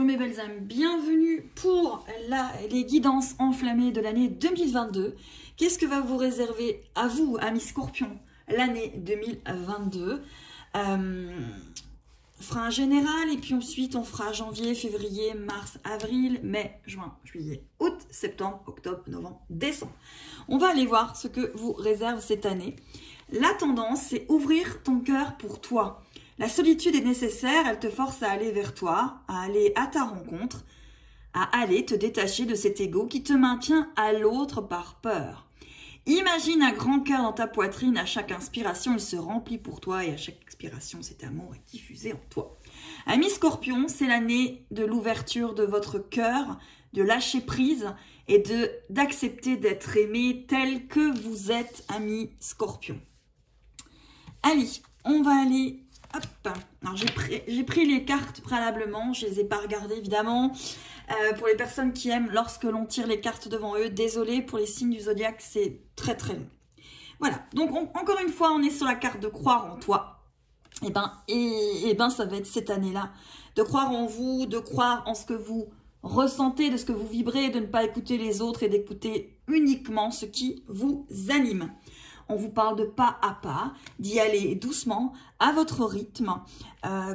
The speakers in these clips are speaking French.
mes belles âmes, bienvenue pour les guidances enflammées de l'année 2022. Qu'est-ce que va vous réserver à vous, amis Scorpions, l'année 2022? On fera un général et puis ensuite on fera janvier, février, mars, avril, mai, juin, juillet, août, septembre, octobre, novembre, décembre. On va aller voir ce que vous réserve cette année. La tendance, c'est ouvrir ton cœur pour toi. La solitude est nécessaire, elle te force à aller vers toi, à aller à ta rencontre, à aller te détacher de cet ego qui te maintient à l'autre par peur. Imagine un grand cœur dans ta poitrine, à chaque inspiration, il se remplit pour toi et à chaque expiration, cet amour est diffusé en toi. Amis Scorpion, c'est l'année de l'ouverture de votre cœur, de lâcher prise et d'accepter d'être aimé tel que vous êtes, amis Scorpion. Allez, on va aller... Hop. Alors j'ai pris les cartes préalablement, je les ai pas regardées évidemment. Pour les personnes qui aiment lorsque l'on tire les cartes devant eux, désolé pour les signes du zodiaque, c'est très très long. Voilà, donc encore une fois, on est sur la carte de croire en toi. Et ben ça va être cette année-là, de croire en vous, de croire en ce que vous ressentez, de ce que vous vibrez, de ne pas écouter les autres et d'écouter uniquement ce qui vous anime. On vous parle de pas à pas, d'y aller doucement, à votre rythme,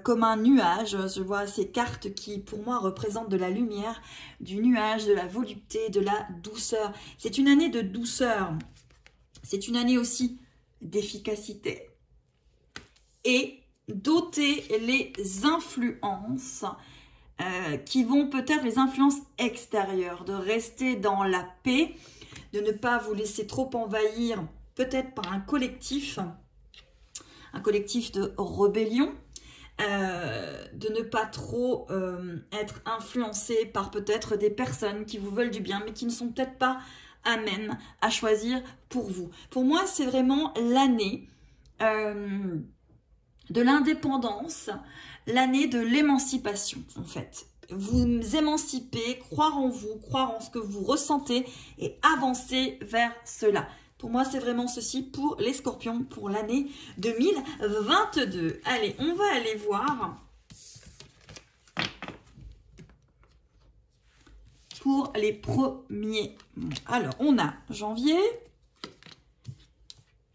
comme un nuage. Je vois ces cartes qui, pour moi, représentent de la lumière, du nuage, de la volupté, de la douceur. C'est une année de douceur. C'est une année aussi d'efficacité. Et d'ôter les influences qui vont peut-être, les influences extérieures, de rester dans la paix, de ne pas vous laisser trop envahir peut-être par un collectif de rébellion, de ne pas trop être influencé par peut-être des personnes qui vous veulent du bien, mais qui ne sont peut-être pas amènes à choisir pour vous. Pour moi, c'est vraiment l'année de l'indépendance, l'année de l'émancipation, en fait. Vous émanciper, croire en vous, croire en ce que vous ressentez et avancer vers cela. Pour moi, c'est vraiment ceci pour les Scorpions pour l'année 2022. Allez, on va aller voir pour les premiers mois. Alors, on a janvier,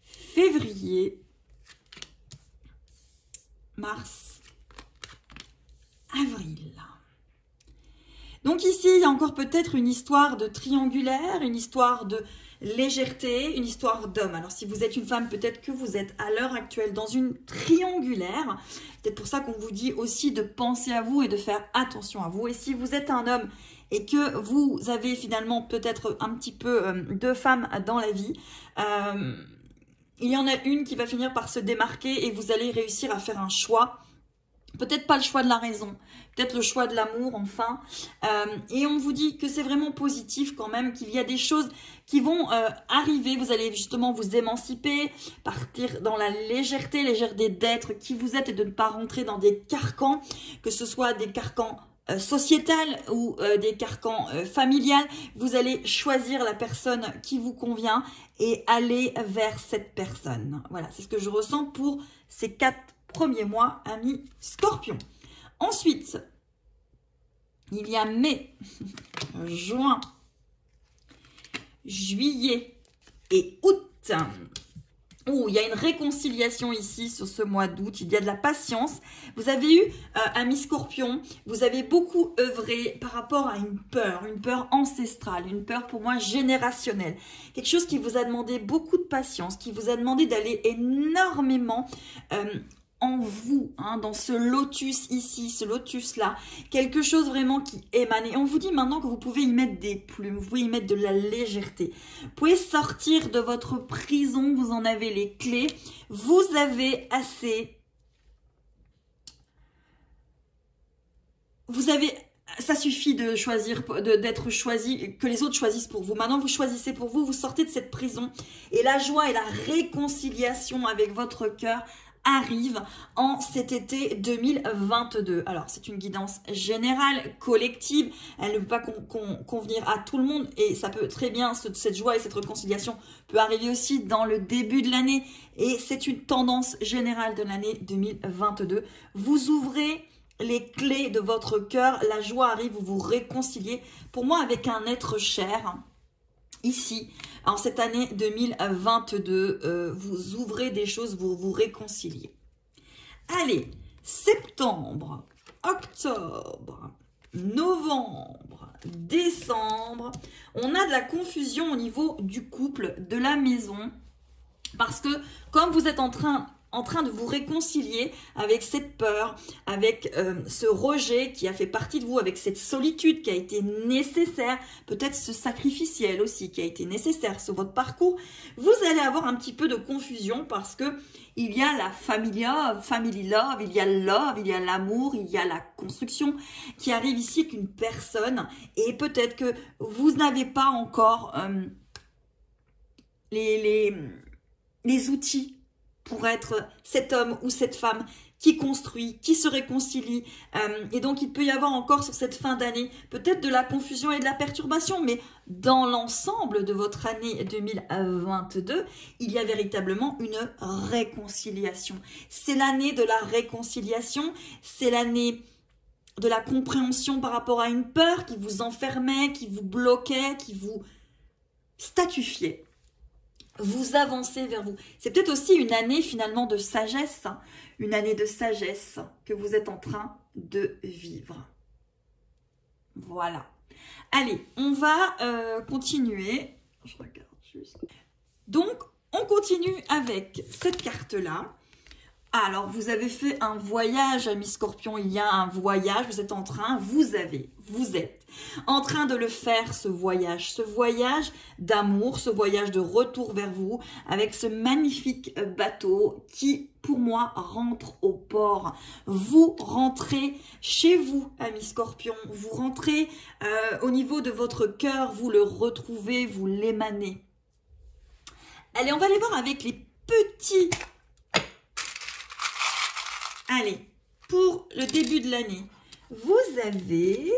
février, mars, avril. Donc ici, il y a encore peut-être une histoire de triangulaire, une histoire de légèreté, une histoire d'homme. Alors si vous êtes une femme, peut-être que vous êtes à l'heure actuelle dans une triangulaire. C'est pour ça qu'on vous dit aussi de penser à vous et de faire attention à vous. Et si vous êtes un homme et que vous avez finalement peut-être un petit peu de femmes dans la vie, il y en a une qui va finir par se démarquer et vous allez réussir à faire un choix. Peut-être pas le choix de la raison, peut-être le choix de l'amour, enfin. Et on vous dit que c'est vraiment positif quand même, qu'il y a des choses qui vont arriver. Vous allez justement vous émanciper, partir dans la légèreté d'être qui vous êtes et de ne pas rentrer dans des carcans, que ce soit des carcans sociétal ou des carcans familiales. Vous allez choisir la personne qui vous convient et aller vers cette personne. Voilà, c'est ce que je ressens pour ces 4 premiers mois, amis Scorpion. Ensuite, il y a mai, juin, juillet et août. Oh, il y a une réconciliation ici sur ce mois d'août. Il y a de la patience. Vous avez eu, amis Scorpion, vous avez beaucoup œuvré par rapport à une peur ancestrale, une peur pour moi générationnelle. Quelque chose qui vous a demandé beaucoup de patience, qui vous a demandé d'aller énormément en vous, hein, dans ce lotus ici, ce lotus-là, quelque chose vraiment qui émane. Et on vous dit maintenant que vous pouvez y mettre des plumes, vous pouvez y mettre de la légèreté. Vous pouvez sortir de votre prison, vous en avez les clés, vous avez assez... Ça suffit de choisir, d'être choisi, que les autres choisissent pour vous. Maintenant, vous choisissez pour vous, vous sortez de cette prison. Et la joie et la réconciliation avec votre cœur arrive en cet été 2022. Alors, c'est une guidance générale, collective. Elle ne peut pas convenir à tout le monde et ça peut très bien, cette joie et cette réconciliation peut arriver aussi dans le début de l'année. Et c'est une tendance générale de l'année 2022. Vous ouvrez les clés de votre cœur, la joie arrive, vous vous réconciliez. Pour moi, avec un être cher, ici, en cette année 2022, vous ouvrez des choses, vous vous réconciliez. Allez, septembre, octobre, novembre, décembre, on a de la confusion au niveau du couple, de la maison, parce que comme vous êtes en train de vous réconcilier avec cette peur, avec ce rejet qui a fait partie de vous, avec cette solitude qui a été nécessaire, peut-être ce sacrificiel aussi qui a été nécessaire sur votre parcours, vous allez avoir un petit peu de confusion parce que il y a la family love, il y a l'amour, il y a la construction qui arrive ici avec une personne et peut-être que vous n'avez pas encore les outils pour être cet homme ou cette femme qui construit, qui se réconcilie. Et donc, il peut y avoir encore sur cette fin d'année peut-être de la confusion et de la perturbation, mais dans l'ensemble de votre année 2022, il y a véritablement une réconciliation. C'est l'année de la réconciliation, c'est l'année de la compréhension par rapport à une peur qui vous enfermait, qui vous bloquait, qui vous statufiait. Vous avancez vers vous. C'est peut-être aussi une année finalement de sagesse, hein, une année de sagesse que vous êtes en train de vivre. Voilà. Allez, on va continuer. Je regarde juste. Donc, on continue avec cette carte-là. Alors, vous avez fait un voyage, amis Scorpion, il y a un voyage, vous êtes en train, vous êtes en train de le faire, ce voyage d'amour, ce voyage de retour vers vous, avec ce magnifique bateau qui, pour moi, rentre au port. Vous rentrez chez vous, amis Scorpion, vous rentrez au niveau de votre cœur, vous le retrouvez, vous l'émanez. Allez, on va aller voir avec les petits... Allez, pour le début de l'année, vous avez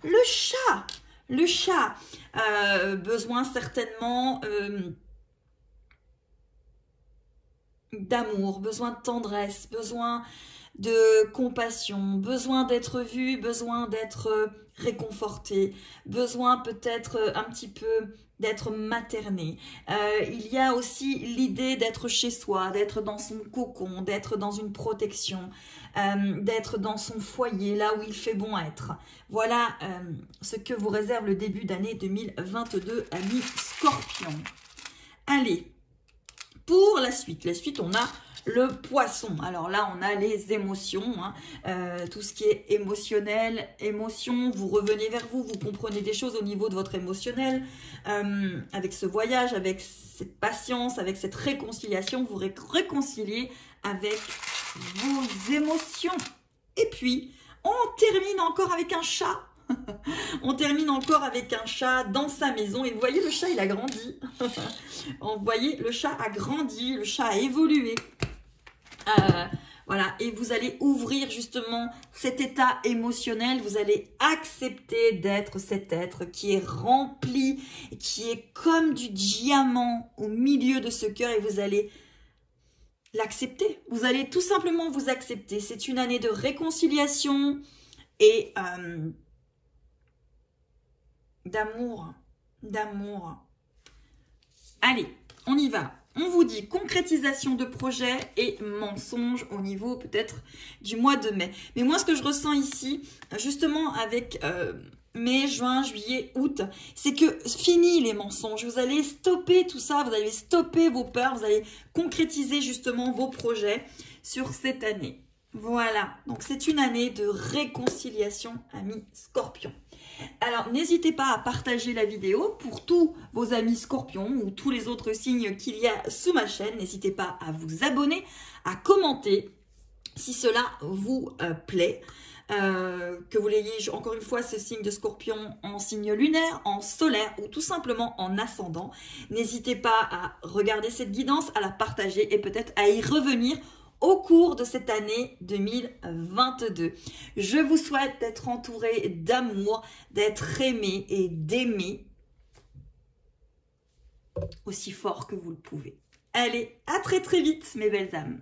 le chat. Le chat, besoin certainement d'amour, besoin de tendresse, besoin de compassion, besoin d'être vu, besoin d'être réconforté, besoin peut-être un petit peu d'être materné. Il y a aussi l'idée d'être chez soi, d'être dans son cocon, d'être dans une protection, d'être dans son foyer, là où il fait bon être. Voilà ce que vous réserve le début d'année 2022, amis Scorpion. Allez, pour la suite, on a le poisson. Alors là, on a les émotions, hein, tout ce qui est émotionnel, émotion, vous revenez vers vous, vous comprenez des choses au niveau de votre émotionnel, avec ce voyage, avec cette patience, avec cette réconciliation, vous réconciliez avec vos émotions. Et puis, on termine encore avec un chat. On termine encore avec un chat dans sa maison. Et vous voyez, le chat, il a grandi. Vous voyez, le chat a grandi, le chat a évolué. Voilà, et vous allez ouvrir justement cet état émotionnel, vous allez accepter d'être cet être qui est rempli, qui est comme du diamant au milieu de ce cœur et vous allez l'accepter. Vous allez tout simplement vous accepter. C'est une année de réconciliation et d'amour. Allez, on y va. On vous dit concrétisation de projet et mensonge au niveau peut-être du mois de mai. Mais moi, ce que je ressens ici, justement avec mai, juin, juillet, août, c'est que fini les mensonges. Vous allez stopper tout ça, vous allez stopper vos peurs, vous allez concrétiser justement vos projets sur cette année. Voilà, donc c'est une année de réconciliation, amis Scorpions. Alors, n'hésitez pas à partager la vidéo pour tous vos amis Scorpions ou tous les autres signes qu'il y a sous ma chaîne. N'hésitez pas à vous abonner, à commenter si cela vous plaît. Que vous l'ayez encore une fois ce signe de Scorpion en signe lunaire, en solaire ou tout simplement en ascendant. N'hésitez pas à regarder cette guidance, à la partager et peut-être à y revenir au cours de cette année 2022. Je vous souhaite d'être entouré d'amour, d'être aimé et d'aimer aussi fort que vous le pouvez. Allez, à très très vite mes belles âmes.